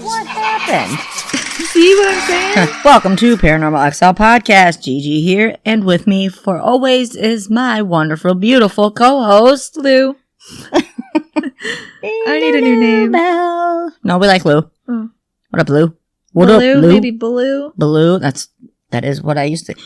What happened? See what I'm saying? Welcome to Paranormal XL Podcast. Gigi here, and with me for always is my wonderful, beautiful co-host, Lou. I need a new name. No, we like Lou. Oh. What up, Lou? What Baloo, up, Lou? maybe Baloo. Baloo, that is what I used to...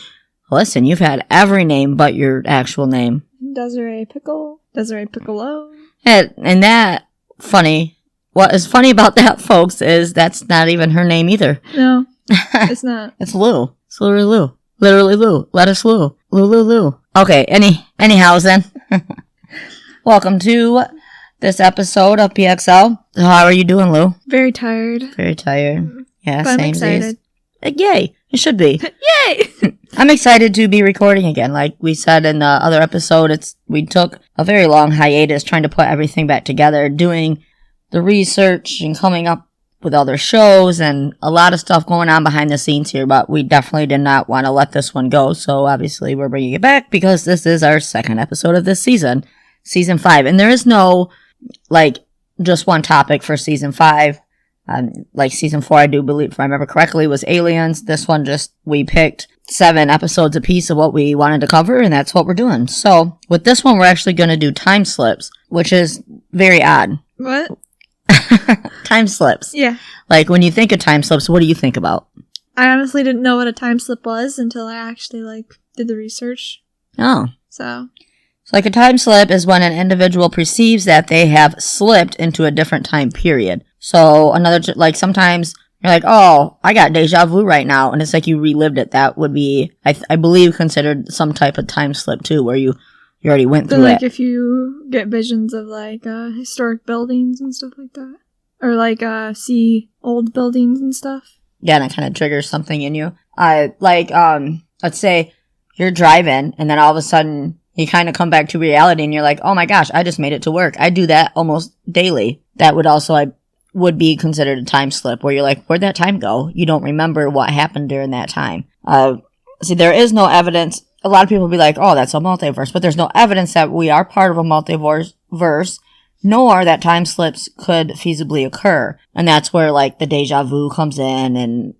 Listen, you've had every name but your actual name. Desiree Pickle. Desiree Piccolo. And that, funny... What is funny about that, folks, is that's not even her name either. No, it's not. It's Lou. It's literally Lou. Literally Lou. Let us Lou. Lou. Okay, anyhow then. Welcome to this episode of PXL. How are you doing, Lou? Very tired. Very tired. Yeah, but same I'm excited. Yay. It should be. Yay! I'm excited to be recording again. Like we said in the other episode, we took a very long hiatus trying to put everything back together, doing the research and coming up with other shows and a lot of stuff going on behind the scenes here, but we definitely did not want to let this one go. So obviously we're bringing it back because this is our second episode of this season, season 5. And there is no, just one topic for season 5. Season 4, I do believe, if I remember correctly, was aliens. This one we picked 7 episodes apiece of what we wanted to cover, and that's what we're doing. So with this one, we're actually going to do time slips, which is very odd. What? Time slips. Yeah. Like, when you think of time slips, what do you think about? I honestly didn't know what a time slip was until I actually, did the research. Oh. So a time slip is when an individual perceives that they have slipped into a different time period. So, sometimes you're like, oh, I got deja vu right now, and it's like you relived it. That would be, I believe, considered some type of time slip, too, where you already went through it. If you get visions of, historic buildings and stuff like that. Or, see old buildings and stuff. Yeah, and it kind of triggers something in you. Let's say you're driving, and then all of a sudden, you kind of come back to reality, and you're like, oh my gosh, I just made it to work. I do that almost daily. That would also, would be considered a time slip, where you're like, where'd that time go? You don't remember what happened during that time. There is no evidence. A lot of people will be like, oh, that's a multiverse, but there's no evidence that we are part of a multiverse, nor that time slips could feasibly occur. And that's where, the deja vu comes in and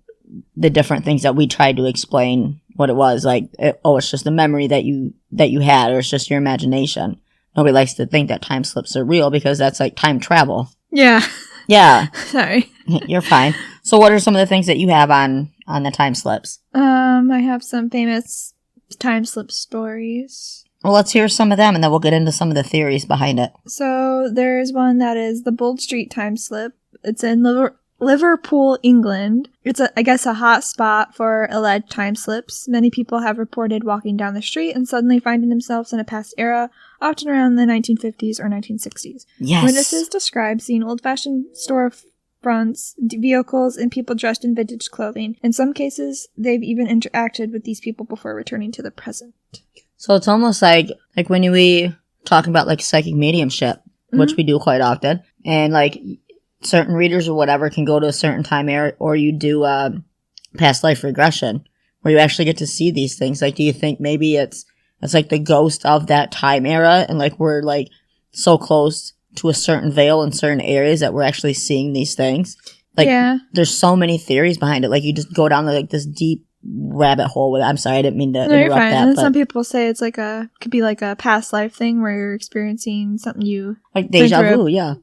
the different things that we tried to explain what it was. It's just a memory that you had, or it's just your imagination. Nobody likes to think that time slips are real because that's time travel. Yeah. Yeah. Sorry. You're fine. So what are some of the things that you have on the time slips? I have some famous time slip stories. Well, let's hear some of them, and then we'll get into some of the theories behind it. So there's one that is the Bold Street time slip. It's in Liverpool, England. It's, a hot spot for alleged time slips. Many people have reported walking down the street and suddenly finding themselves in a past era, often around the 1950s or 1960s. Yes. Witnesses describe seeing old-fashioned storefronts, vehicles, and people dressed in vintage clothing. In some cases, they've even interacted with these people before returning to the present. So it's almost like when we talk about psychic mediumship, which we do quite often, and certain readers or whatever can go to a certain time era, or you do past life regression, where you actually get to see these things. Do you think maybe it's the ghost of that time era, and we're so close to a certain veil in certain areas that we're actually seeing these things? Yeah. There's so many theories behind it. You just go down this deep rabbit hole with it. I'm sorry, I didn't mean to interrupt fine. that. And then some people say it's could be a past life thing where you're experiencing something you deja vu, yeah.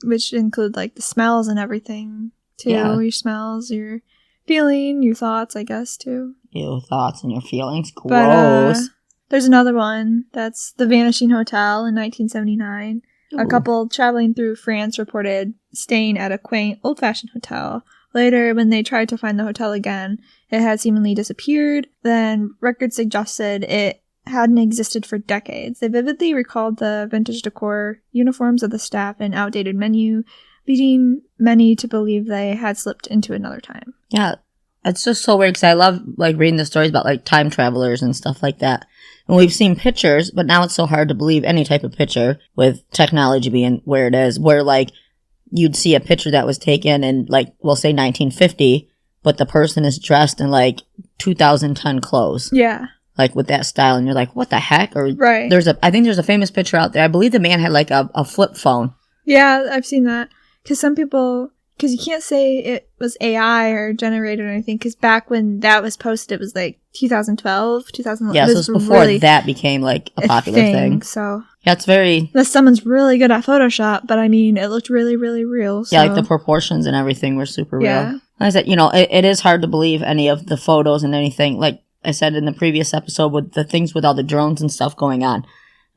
Which include the smells and everything too. Yeah. Your smells, your feeling, your thoughts, I guess too. Your thoughts and your feelings. Gross. But, there's another one that's the Vanishing Hotel in 1979. Ooh. A couple traveling through France reported staying at a quaint, old-fashioned hotel. Later, when they tried to find the hotel again, it had seemingly disappeared. Then records suggested it hadn't existed for decades. They vividly recalled the vintage decor, uniforms of the staff, and outdated menu, leading many to believe they had slipped into another time. Yeah, it's just so weird because I love reading the stories about time travelers and stuff like that. And we've seen pictures, but now it's so hard to believe any type of picture with technology being where it is, where you'd see a picture that was taken in we'll say 1950, but the person is dressed in 2010 clothes. Yeah. like with that style, and you're like, what the heck? Or Right. I think there's a famous picture out there. I believe the man had like a flip phone. Yeah, I've seen that. Because some people, because you can't say it was AI or generated or anything, because back when that was posted, it was like 2012, 2011. Yeah, so it was before really that became like a popular thing. So yeah, it's very... Unless someone's really good at Photoshop, but I mean, it looked really, really real. So. Yeah, like the proportions and everything were super real. Like I said, it is hard to believe any of the photos and anything. Like I said in the previous episode with the things with all the drones and stuff going on.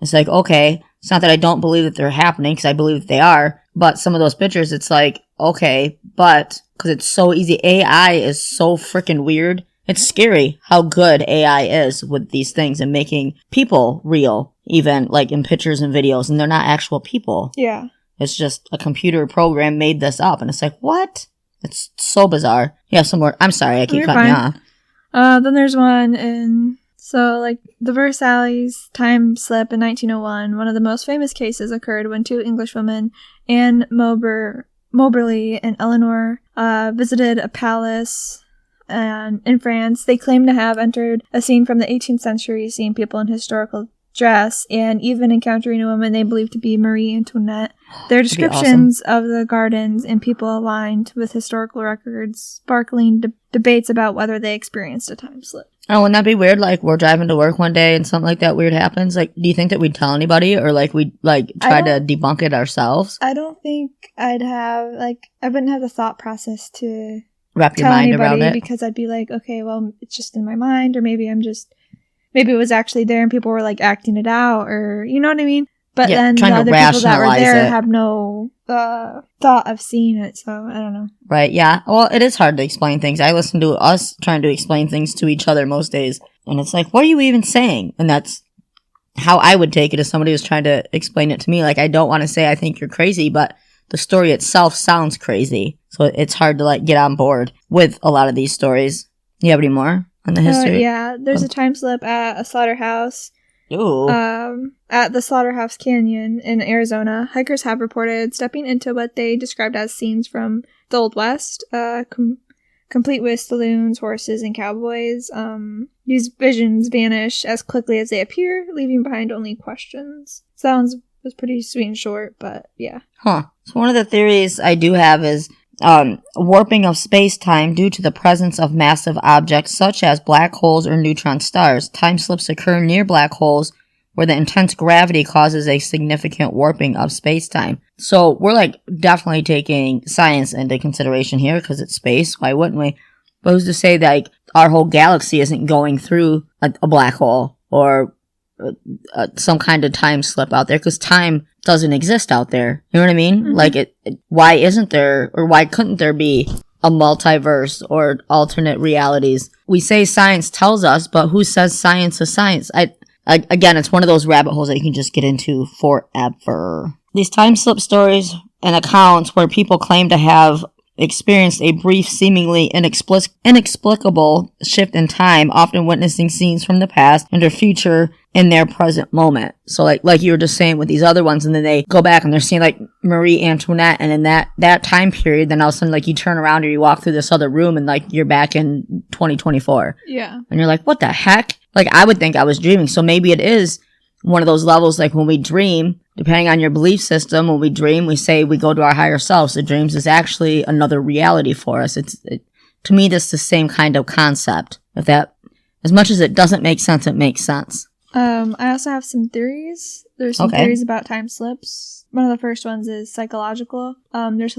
It's like, okay, it's not that I don't believe that they're happening, because I believe that they are. But some of those pictures, it's like, okay, but because it's so easy. AI is so freaking weird. It's scary how good AI is with these things and making people real, even like in pictures and videos, and they're not actual people. Yeah. It's just a computer program made this up, and it's like, what? It's so bizarre. Yeah, some more. I'm sorry, I keep cutting you off. Then there's one so like the Versailles time slip in 1901. One of the most famous cases occurred when two Englishwomen, Anne Moberly and Eleanor, visited a palace in France. They claim to have entered a scene from the 18th century, seeing people in historical dress, and even encountering a woman they believed to be Marie Antoinette. Their descriptions of the gardens and people aligned with historical records, sparkling debates about whether they experienced a time slip. Oh, wouldn't that be weird? Like, we're driving to work one day and something like that weird happens. Like, do you think that we'd tell anybody, or like we'd like try to debunk it ourselves? I don't think I wouldn't have the thought process to wrap your mind around it, because I'd be like, okay, well, it's just in my mind, or maybe it was actually there and people were like acting it out, or you know what I mean? But then the other people that were there have no thought of seeing it, so I don't know. Right, yeah. Well, it is hard to explain things. I listen to us trying to explain things to each other most days, and it's like, what are you even saying? And that's how I would take it if somebody was trying to explain it to me. Like, I don't want to say I think you're crazy, but the story itself sounds crazy. So it's hard to like get on board with a lot of these stories. You have any more on the history? Yeah, there's a time slip at a slaughterhouse. Ooh. At the Slaughterhouse Canyon in Arizona. Hikers have reported stepping into what they described as scenes from the Old West, complete with saloons, horses, and cowboys. These visions vanish as quickly as they appear, leaving behind only questions. Sounds was pretty sweet and short, but yeah. Huh. So one of the theories I do have is warping of space-time due to the presence of massive objects such as black holes or neutron stars. Time slips occur near black holes where the intense gravity causes a significant warping of space-time. So we're like definitely taking science into consideration here because it's space. Why wouldn't we? But who's to say that like our whole galaxy isn't going through a black hole or some kind of time slip out there, because time doesn't exist out there. You know what I mean? Mm-hmm. Like, why isn't there, or why couldn't there be a multiverse or alternate realities? We say science tells us, but who says science is science? Again, it's one of those rabbit holes that you can just get into forever. These time slip stories and accounts where people claim to have experienced a brief, seemingly inexplicable shift in time, often witnessing scenes from the past and their future in their present moment. So like you were just saying with these other ones, and then they go back and they're seeing like Marie Antoinette, and in that time period, then all of a sudden like you turn around or you walk through this other room and like you're back in 2024. Yeah. And you're like, what the heck? Like, I would think I was dreaming. So maybe it is one of those levels, like when we dream, depending on your belief system, when we dream, we say we go to our higher selves. The dreams is actually another reality for us. To me, that's the same kind of concept. If that, as much as it doesn't make sense, it makes sense. I also have some theories. There's some theories about time slips. One of the first ones is psychological. There's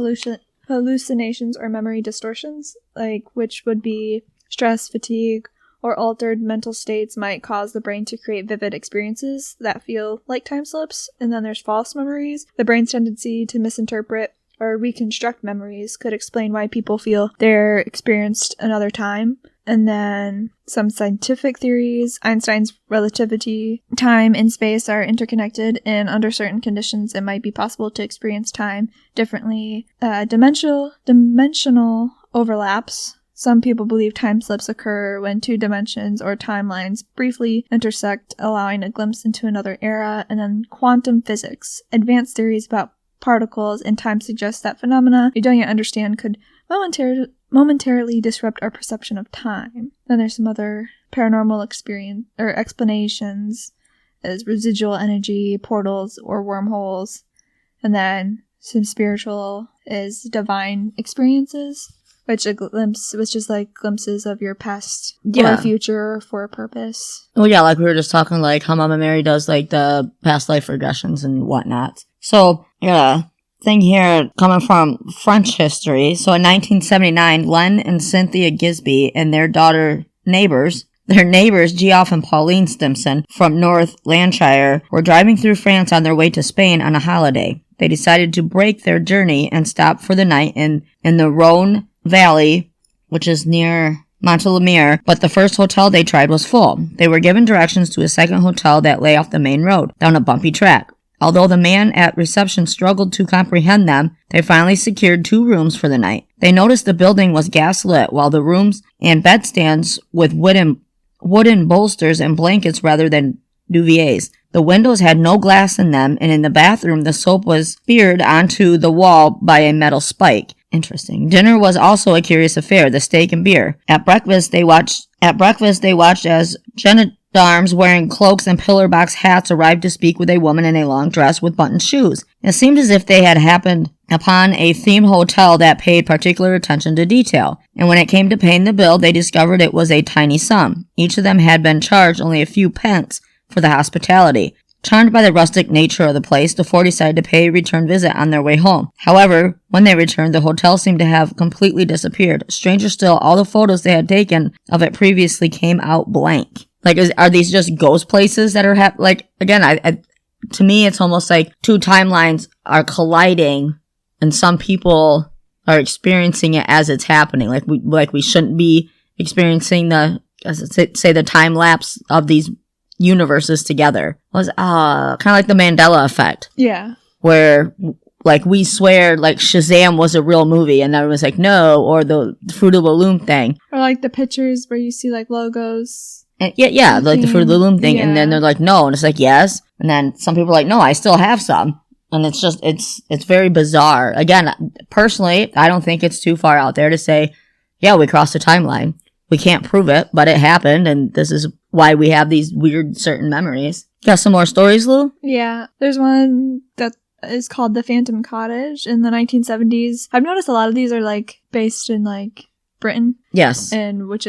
hallucinations or memory distortions, like which would be stress, fatigue, or altered mental states might cause the brain to create vivid experiences that feel like time slips. And then there's false memories. The brain's tendency to misinterpret or reconstruct memories could explain why people feel they're experienced another time. And then some scientific theories. Einstein's relativity, time and space are interconnected, and under certain conditions it might be possible to experience time differently. Dimensional overlaps. Some people believe time slips occur when two dimensions or timelines briefly intersect, allowing a glimpse into another era. And then quantum physics. Advanced theories about particles and time suggest that phenomena we don't yet understand could momentarily disrupt our perception of time. Then there's some other paranormal experience or explanations as residual energy, portals, or wormholes. And then some spiritual is divine experiences, which is like glimpses of your past or future for a purpose. Well, yeah, like we were just talking, like how Mama Mary does like the past life regressions and whatnot. So, yeah, thing here coming from French history. So in 1979, Len and Cynthia Gisby and their neighbors, Geoff and Pauline Stimson from North Lancashire, were driving through France on their way to Spain on a holiday. They decided to break their journey and stop for the night in the Rhone Valley, which is near Montelimar, but the first hotel they tried was full. They were given directions to a second hotel that lay off the main road, down a bumpy track. Although the man at reception struggled to comprehend them, they finally secured 2 rooms for the night. They noticed the building was gas-lit, while the rooms and bedstands with wooden bolsters and blankets rather than duvets. The windows had no glass in them, and in the bathroom, the soap was speared onto the wall by a metal spike. Interesting. Dinner was also a curious affair, the steak and beer. At breakfast, they watched as gendarmes wearing cloaks and pillar box hats arrived to speak with a woman in a long dress with buttoned shoes. It seemed as if they had happened upon a themed hotel that paid particular attention to detail. And when it came to paying the bill, they discovered it was a tiny sum. Each of them had been charged only a few pence for the hospitality. Charmed by the rustic nature of the place, the 4 decided to pay a return visit on their way home. However, when they returned, the hotel seemed to have completely disappeared. Stranger still, all the photos they had taken of it previously came out blank. Like, are these just ghost places that are again, to me, it's almost like 2 timelines are colliding, and some people are experiencing it as it's happening. Like we shouldn't be experiencing the time lapse of these universes together. It was kind of like the Mandela effect. Yeah. Where like we swear like Shazam was a real movie and everyone's like no, or the Fruit of the Loom thing. Or like the pictures where you see like logos. And yeah, like the Fruit of the Loom thing, and then they're like no, and it's like yes, and then some people are like no, I still have some. And it's just it's very bizarre. Again, personally, I don't think it's too far out there to say, yeah, we crossed the timeline. We can't prove it, but it happened, and this is why we have these weird certain memories. Got some more stories, Lou? Yeah. There's one that is called The Phantom Cottage in the 1970s. I've noticed a lot of these are, like, based in, like, Britain. Yes. And which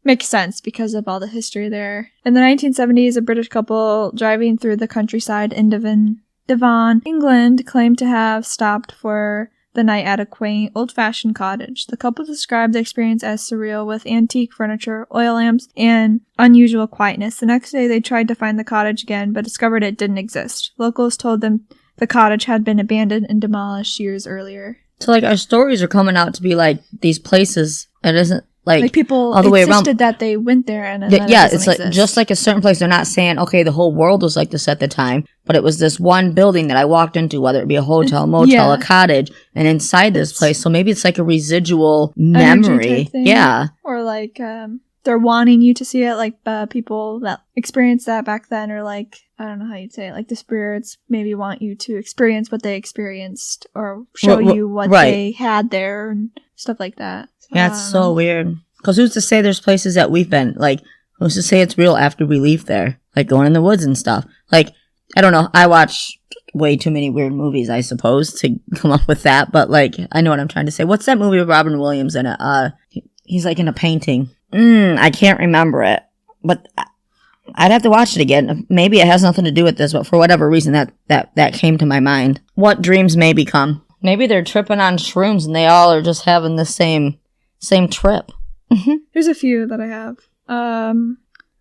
makes sense because of all the history there. In the 1970s, a British couple driving through the countryside in Devon, England, claimed to have stopped for the night at a quaint, old-fashioned cottage. The couple described the experience as surreal, with antique furniture, oil lamps, and unusual quietness. The next day, they tried to find the cottage again, but discovered it didn't exist. Locals told them the cottage had been abandoned and demolished years earlier. So, like, our stories are coming out to be, like, these places. It isn't, like people all the way around. Insisted that they went there and it's exist. Like just like a certain place. They're not saying okay, the whole world was like this at the time, but it was this one building that I walked into, whether it be a hotel, motel, a cottage, and inside this place. So maybe it's like a residual memory, yeah, or like they're wanting you to see it. Like people that experienced that back then, or like I don't know how you'd say it. Like the spirits maybe want you to experience what they experienced, or show you what they had there and stuff like that. Yeah, it's so weird. Because who's to say there's places that we've been, like, who's to say it's real after we leave there? Like, going in the woods and stuff. Like, I don't know. I watch way too many weird movies, I suppose, to come up with that. But, like, I know what I'm trying to say. What's that movie with Robin Williams in it? He's, like, in a painting. I can't remember it. But I'd have to watch it again. Maybe it has nothing to do with this, but for whatever reason, that came to my mind. What dreams may become. Maybe they're tripping on shrooms and they all are just having the same trip. There's a few that I have.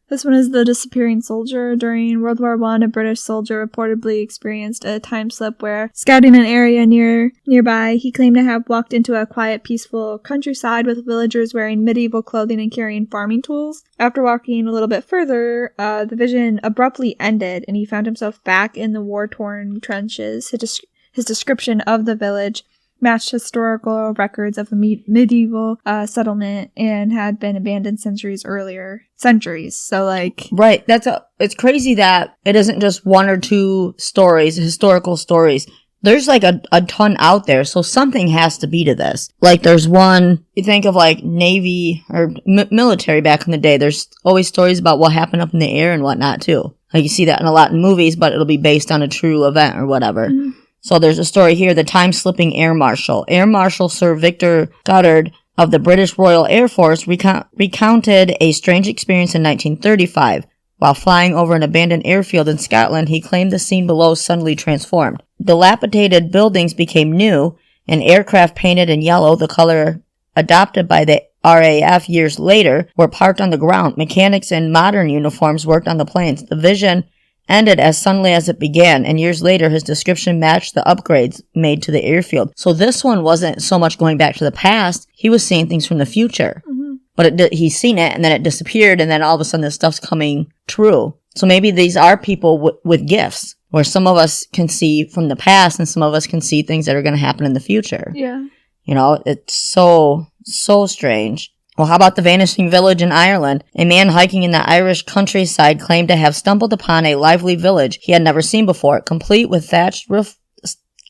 This one is The Disappearing Soldier. During World War I, a British soldier reportedly experienced a time slip where, scouting an area nearby, he claimed to have walked into a quiet, peaceful countryside with villagers wearing medieval clothing and carrying farming tools. After walking a little bit further, the vision abruptly ended, and he found himself back in the war-torn trenches. His description of the village matched historical records of a medieval settlement and had been abandoned centuries. So, like... Right. It's crazy that it isn't just one or two stories, historical stories. there's like a ton out there, so something has to be to this. Like there's one, you think of like Navy or military back in the day, there's always stories about what happened up in the air and whatnot too. Like you see that in a lot in movies, but it'll be based on a true event or whatever. Mm-hmm. So there's a story here, the time-slipping air marshal. Air Marshal Sir Victor Goddard of the British Royal Air Force recounted a strange experience in 1935. While flying over an abandoned airfield in Scotland, he claimed the scene below suddenly transformed. Dilapidated buildings became new, and aircraft painted in yellow, the color adopted by the RAF years later, were parked on the ground. Mechanics in modern uniforms worked on the planes. The vision ended as suddenly as it began, and years later his description matched the upgrades made to the airfield. So this one wasn't so much going back to the past, he was seeing things from the future. Mm-hmm. But he's seen it, and then it disappeared, and then all of a sudden this stuff's coming true. So maybe these are people with gifts, where some of us can see from the past, and some of us can see things that are going to happen in the future. Yeah. You know, it's so strange. Well, how about the vanishing village in Ireland? A man hiking in the Irish countryside claimed to have stumbled upon a lively village he had never seen before, complete with thatched roof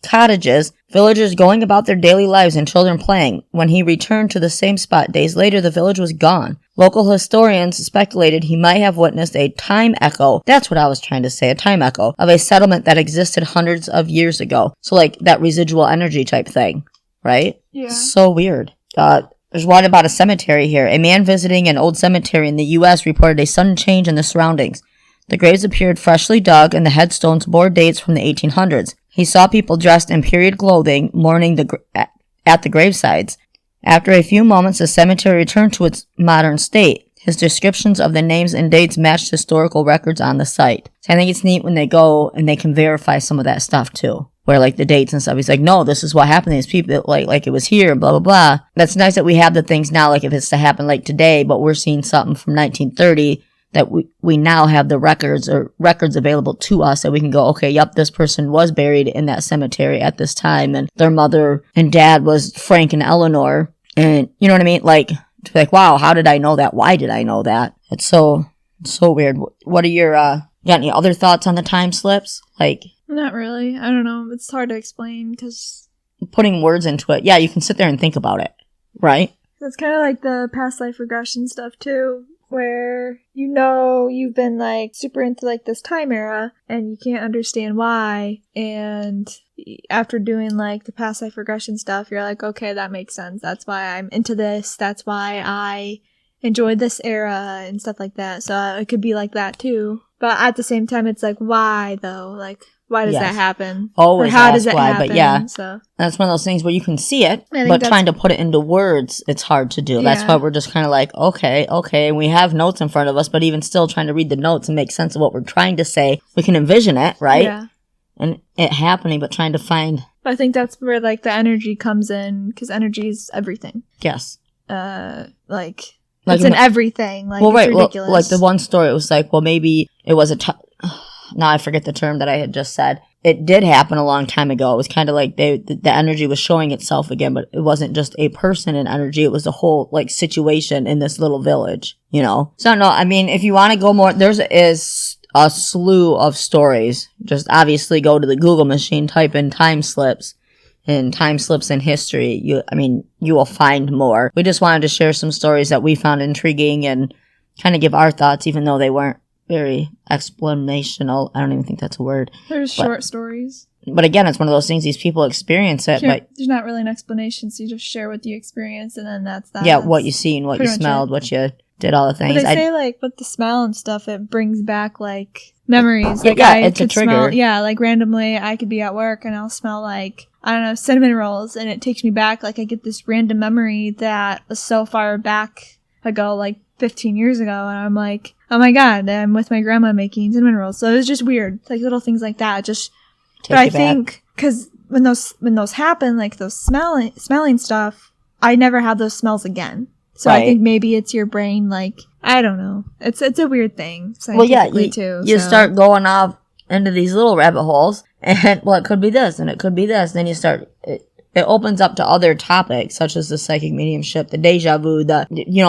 cottages, villagers going about their daily lives and children playing. When he returned to the same spot days later, the village was gone. Local historians speculated he might have witnessed a time echo. That's what I was trying to say, a time echo of a settlement that existed hundreds of years ago. So like that residual energy type thing, right? Yeah. So weird. There's one about a cemetery here. A man visiting an old cemetery in the U.S. reported a sudden change in the surroundings. The graves appeared freshly dug, and the headstones bore dates from the 1800s. He saw people dressed in period clothing mourning at the gravesides. After a few moments, the cemetery returned to its modern state. His descriptions of the names and dates matched historical records on the site. So I think it's neat when they go and they can verify some of that stuff too. Where like the dates and stuff, he's like, no, this is what happened to these people, like it was here, blah, blah, blah. That's nice that we have the things now, like if it's to happen like today, but we're seeing something from 1930 that we now have the records available to us that we can go, okay, yep, this person was buried in that cemetery at this time, and their mother and dad was Frank and Eleanor, and you know what I mean? Like, to be like, wow, how did I know that? Why did I know that? It's so weird. What are your, got any other thoughts on the time slips? Like, not really. I don't know. It's hard to explain because putting words into it. Yeah, you can sit there and think about it, right? It's kind of like the past life regression stuff too, where you know you've been like super into like this time era and you can't understand why, and after doing like the past life regression stuff you're like, okay, that makes sense, that's why I'm into this, that's why I enjoyed this era and stuff like that. So it could be like that too, but at the same time it's like, why though? Like, why does that happen? Always, or how does it happen? But yeah, so that's one of those things where you can see it, but trying to put it into words, it's hard to do. Yeah. That's why we're just kind of like, okay, and we have notes in front of us, but even still trying to read the notes and make sense of what we're trying to say, we can envision it, right? Yeah. And it happening, but trying to find. I think that's where like the energy comes in, because energy is everything. Yes. Like it's in everything. Like, well, right. It's ridiculous. Well, like the one story, it was like, well, maybe it was now I forget the term that I had just said. It did happen a long time ago. It was kind of like the energy was showing itself again, but it wasn't just a person in energy. It was a whole like situation in this little village, you know? So no, I mean, if you want to go more, there's a slew of stories. Just obviously go to the Google machine, type in time slips in history. You will find more. We just wanted to share some stories that we found intriguing and kind of give our thoughts, even though they weren't very explanational. I don't even think that's a word. There's short stories. But again, it's one of those things, these people experience it. But there's not really an explanation, so you just share what you experienced, and then that's that. Yeah, what you seen, what you smelled, what you did, all the things. But they say, like, with the smell and stuff, it brings back, like, memories. Like, yeah, it's a trigger. Like, randomly, I could be at work, and I'll smell, like, I don't know, cinnamon rolls, and it takes me back. Like, I get this random memory that was so far back ago, like, 15 years ago, and I'm like, oh my god, I'm with my grandma making cinnamon rolls. So it was just weird, like little things like that. Just, but I think because when those happen, like those smelling stuff, I never have those smells again. So right. I think maybe it's your brain, like, I don't know. It's a weird thing. Well, yeah, you start going off into these little rabbit holes, and well, it could be this, and it could be this. Then you start. It opens up to other topics, such as the psychic mediumship, the deja vu,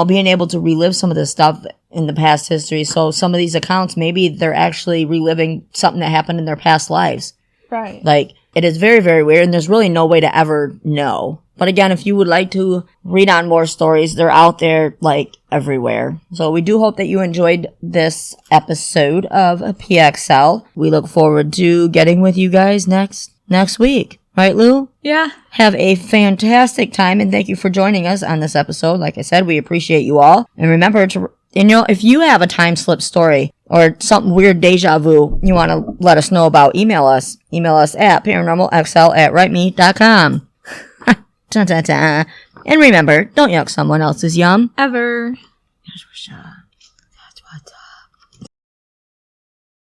being able to relive some of this stuff in the past history. So some of these accounts, maybe they're actually reliving something that happened in their past lives. Right. Like, It is very, very weird, and there's really no way to ever know. But again, if you would like to read on more stories, they're out there, like, everywhere. So we do hope that you enjoyed this episode of PXL. We look forward to getting with you guys next week. Right, Lou? Yeah. Have a fantastic time, and thank you for joining us on this episode. Like I said, we appreciate you all. And remember to, if you have a time slip story or something weird deja vu you want to let us know about, email us. Email us at paranormalxl@writeme.com. Dun, dun, dun. And remember, don't yuck someone else's yum. Ever. That's what